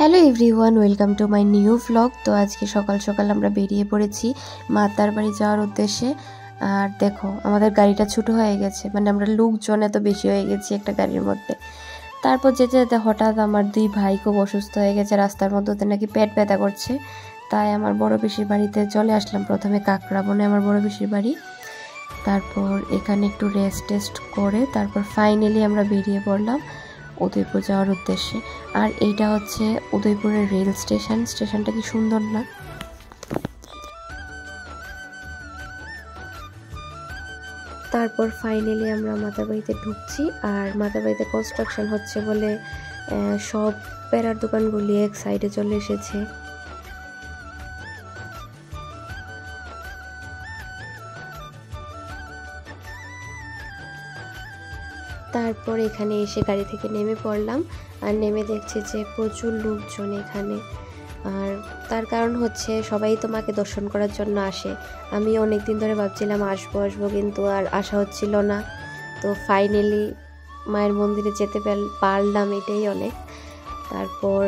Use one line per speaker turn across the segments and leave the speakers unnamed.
Hello everyone, welcome to my new vlog. তো আজকে সকাল সকাল আমরা বেরিয়ে পড়েছি মাতার বাড়ি যাওয়ার উদ্দেশ্যে। আর দেখো আমাদের গাড়িটা ছোটো হয়ে গেছে, মানে আমরা লোকজন এত বেশি হয়ে গেছি একটা গাড়ির মধ্যে। তারপর যেতে যেতে হঠাৎ আমার দুই ভাই খুব অসুস্থ হয়ে গেছে, রাস্তার মধ্যে ওদের নাকি পেট ব্যথা করছে। তাই আমার বড় পিসির বাড়িতে চলে আসলাম। প্রথমে কাকড়াবনে আমার বড় পিসির বাড়ি, তারপর এখানে একটু রেস্ট টেস্ট করে তারপর ফাইনালি আমরা বেরিয়ে পড়লাম উদয়পুর যাওয়ার উদ্দেশ্যে। আর এইটা হচ্ছে উদয়পুরের রেল স্টেশন। স্টেশনটা কি সুন্দর না? তারপর ফাইনালি আমরা মাতাবাড়িতে ঢুকছি। আর মাতাবাড়িতে কনস্ট্রাকশন হচ্ছে বলে সব প্যারার দোকানগুলি এক সাইডে চলে এসেছে। তারপর এখানে এসে গাড়ি থেকে নেমে পড়লাম। আর নেমে দেখছি যে প্রচুর লোকজন এখানে। আর তার কারণ হচ্ছে সবাই তো মাকে দর্শন করার জন্য আসে। আমি অনেক দিন ধরে ভাবছিলাম আসবো কিন্তু আর আসা হচ্ছিল না। তো ফাইনালি মায়ের মন্দিরে যেতে পারলাম, এটাই অনেক। তারপর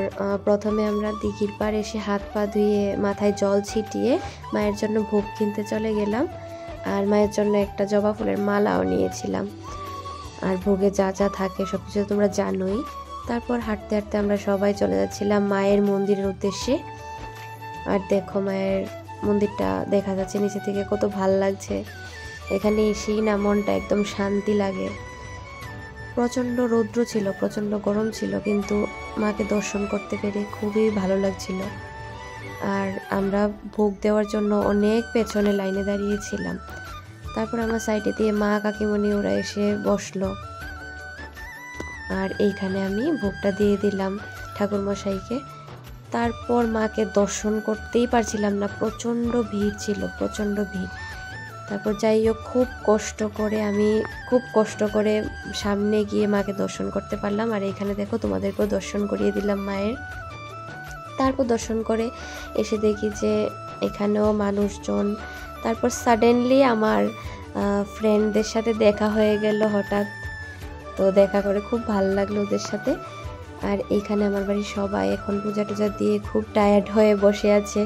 প্রথমে আমরা দিঘির পাড় এসে হাত পা ধুয়ে মাথায় জল ছিটিয়ে মায়ের জন্য ভোগ কিনতে চলে গেলাম। আর মায়ের জন্য একটা জবা ফুলের মালাও নিয়েছিলাম। আর ভোগে যা যা থাকে সব কিছু তোমরা জানোই। তারপর হাঁটতে হাঁটতে আমরা সবাই চলে যাচ্ছিলাম মায়ের মন্দিরের উদ্দেশ্যে। আর দেখো মায়ের মন্দিরটা দেখা যাচ্ছে নিচে থেকে, কত ভাল লাগছে। এখানে এসেই না মনটা একদম শান্তি লাগে। প্রচণ্ড রৌদ্র ছিল, প্রচণ্ড গরম ছিল, কিন্তু মাকে দর্শন করতে পেরে খুবই ভালো লাগছিল। আর আমরা ভোগ দেওয়ার জন্য অনেক পেছনে লাইনে দাঁড়িয়েছিলাম। তারপর আমার সাইডে দিয়ে মা কাকিমণি ওরা এসে বসলো। আর এইখানে আমি ভোগটা দিয়ে দিলাম ঠাকুরমশাইকে। তারপর মাকে দর্শন করতেই পারছিলাম না, প্রচণ্ড ভিড় ছিল, প্রচণ্ড ভিড়। তারপর যাই হোক খুব কষ্ট করে সামনে গিয়ে মাকে দর্শন করতে পারলাম। আর এখানে দেখো তোমাদেরকেও দর্শন করিয়ে দিলাম মায়ের। তারপর দর্শন করে এসে দেখি যে এখানেও মানুষজন। তারপর সাডেনলি আমার ফ্রেন্ডদের সাথে দেখা হয়ে গেল হঠাৎ। তো দেখা করে খুব ভালো লাগলো ওদের সাথে। আর এইখানে আমার বাড়ির সবাই এখন পূজা টুজা দিয়ে খুব টায়ার্ড হয়ে বসে আছে।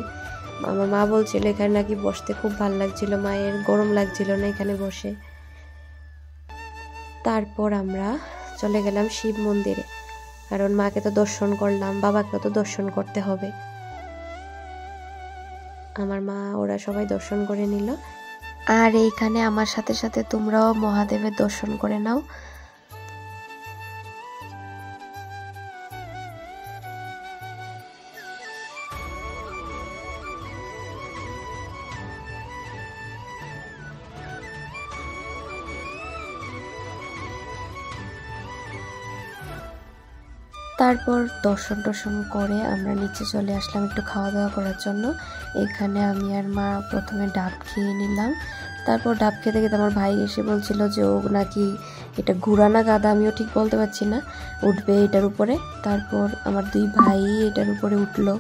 আমার মা বলছিল এখানে নাকি বসতে খুব ভালো লাগছিল, মায়ের গরম লাগছিল না এখানে বসে। তারপর আমরা চলে গেলাম শিব মন্দিরে, কারণ মাকে তো দর্শন করলাম, বাবাকেও তো দর্শন করতে হবে। আমার মা ওরা সবাই দর্শন করে নিল। আর এইখানে আমার সাথে সাথে তোমরাও মহাদেবের দর্শন করে নাও। তারপর দর্শন করে আমরা নিচে চলে আসলাম একটু খাওয়া দাওয়া করার জন্য। এখানে আমি আর মা প্রথমে ডাব খেয়ে নিলাম। তারপর ডাব খেতে খেতে আমার ভাই এসে বলছিল যে ও নাকি এটা ঘুরা না গাদা, আমিও ঠিক বলতে পারছি না, উঠবে এটার উপরে। তারপর আমার দুই ভাই এটার উপরে উঠলো,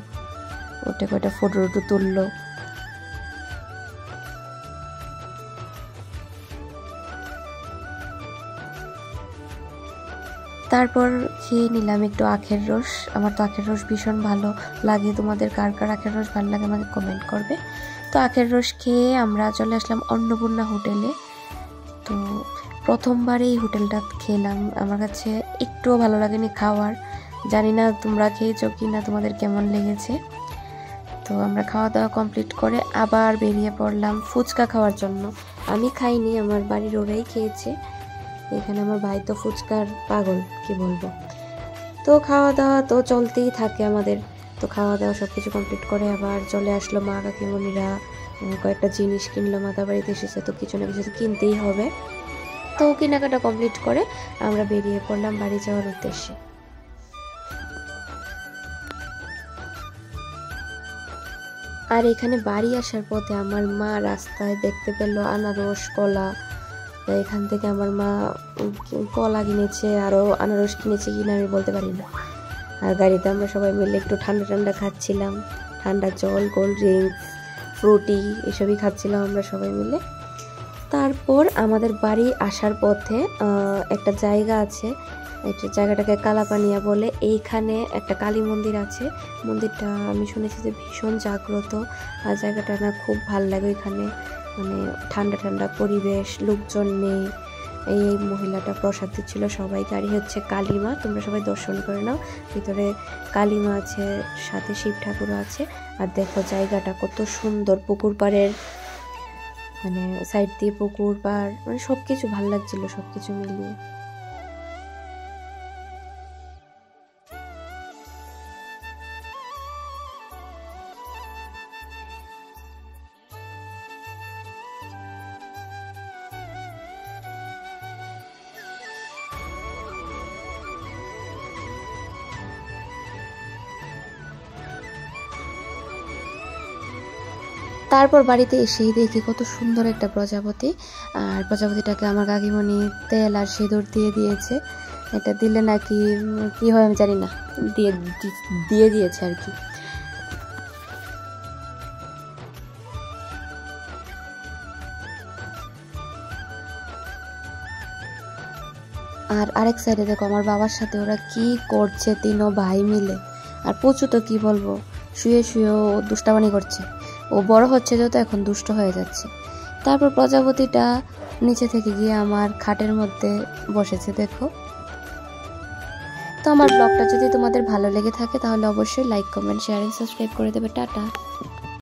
উঠে কয়টা ফটো তুললো। তারপর খেয়ে নিলাম একটু আখের রস। আমার তো আখের রস ভীষণ ভালো লাগে, তোমাদের কার কার আখের রস ভালো লাগে আমাকে কমেন্ট করবে। তো আখের রস খেয়ে আমরা চলে আসলাম অন্নপূর্ণা হোটেলে। তো প্রথমবার এই হোটেলটা খেলাম, আমার কাছে একটুও ভালো লাগেনি খাওয়ার। জানি না তোমরা খেয়েছো কি না, তোমাদের কেমন লেগেছে। তো আমরা খাওয়া দাওয়া কমপ্লিট করে আবার বেরিয়ে পড়লাম ফুচকা খাওয়ার জন্য। আমি খাইনি, আমার বাড়ির ওরাই খেয়েছে। এখানে আমার ভাই তো ফুচকার পাগল, কি বলবো। তো খাওয়া দাওয়া তো চলতেই থাকে আমাদের। তো খাওয়া দাওয়া সব কিছু কমপ্লিট করে আবার চলে আসলো মা কাকিমণিরা, কয়েকটা জিনিস কিনলো, মাতার বাড়িতে এসেছে তো কিছু না কিছু তো কিনতেই হবে। তো কেনাকাটা কমপ্লিট করে আমরা বেরিয়ে পড়লাম বাড়ি যাওয়ার উদ্দেশ্যে। আর এখানে বাড়ি আসার পথে আমার মা রাস্তায় দেখতে পেল আনারস, কলা। এখান থেকে আমার মা কলা কিনেছে, আরও আনারস কিনেছে কিনা আমি বলতে পারি না। আর গাড়িতে আমরা সবাই মিলে একটু ঠান্ডা ঠান্ডা খাচ্ছিলাম, ঠান্ডা জল, কোল্ড ড্রিঙ্কস, ফ্রুটি এসবই খাচ্ছিলাম আমরা সবাই মিলে। তারপর আমাদের বাড়ি আসার পথে একটা জায়গা আছে, একটা জায়গাটাকে কালাপানিয়া বলে। এইখানে একটা কালী মন্দির আছে, মন্দিরটা আমি শুনেছি যে ভীষণ জাগ্রত, আর জায়গাটা না খুব ভালো লাগে। ওইখানে মানে ঠান্ডা ঠান্ডা পরিবেশ, লোকজন নেই। এই মহিলাটা প্রসাদ দিচ্ছিল সবাইকে। আর হচ্ছে কালীমা, তোমরা সবাই দর্শন করে নাও। ভিতরে কালীমা আছে, সাথে শিব ঠাকুরও আছে। আর দেখো জায়গাটা কত সুন্দর, পুকুর পাড়ের মানে সাইড দিয়ে পুকুর পাড়, মানে সব কিছু ভালো লাগছিল সব কিছু মিলিয়ে। তারপর বাড়িতে এসেই দেখি কত সুন্দর একটা প্রজাপতি, আর প্রজাপতিটাকে আমার কাকিমণি তেল আর সিঁদুর দিয়ে দিয়েছে। এটা দিলে নাকি কি হয় আমি জানি না, দিয়ে দিয়েছে আর কি। আর আরেক সাইডে দেখো আমার বাবার সাথে ওরা কি করছে, তিনও ভাই মিলে। আর প্রচুর তো কি বলবো, শুয়ে শুয়েও দুষ্টামানি করছে। ও বড় হচ্ছে যত এখন দুষ্ট হয়ে যাচ্ছে। তারপর প্রজাপতিটা নিচে থেকে গিয়ে আমার খাটের মধ্যে বসেছে দেখো। তো আমার ব্লগটা যদি তোমাদের ভালো লেগে থাকে তাহলে অবশ্যই like, comment, share and subscribe করে দেবে। টাটা।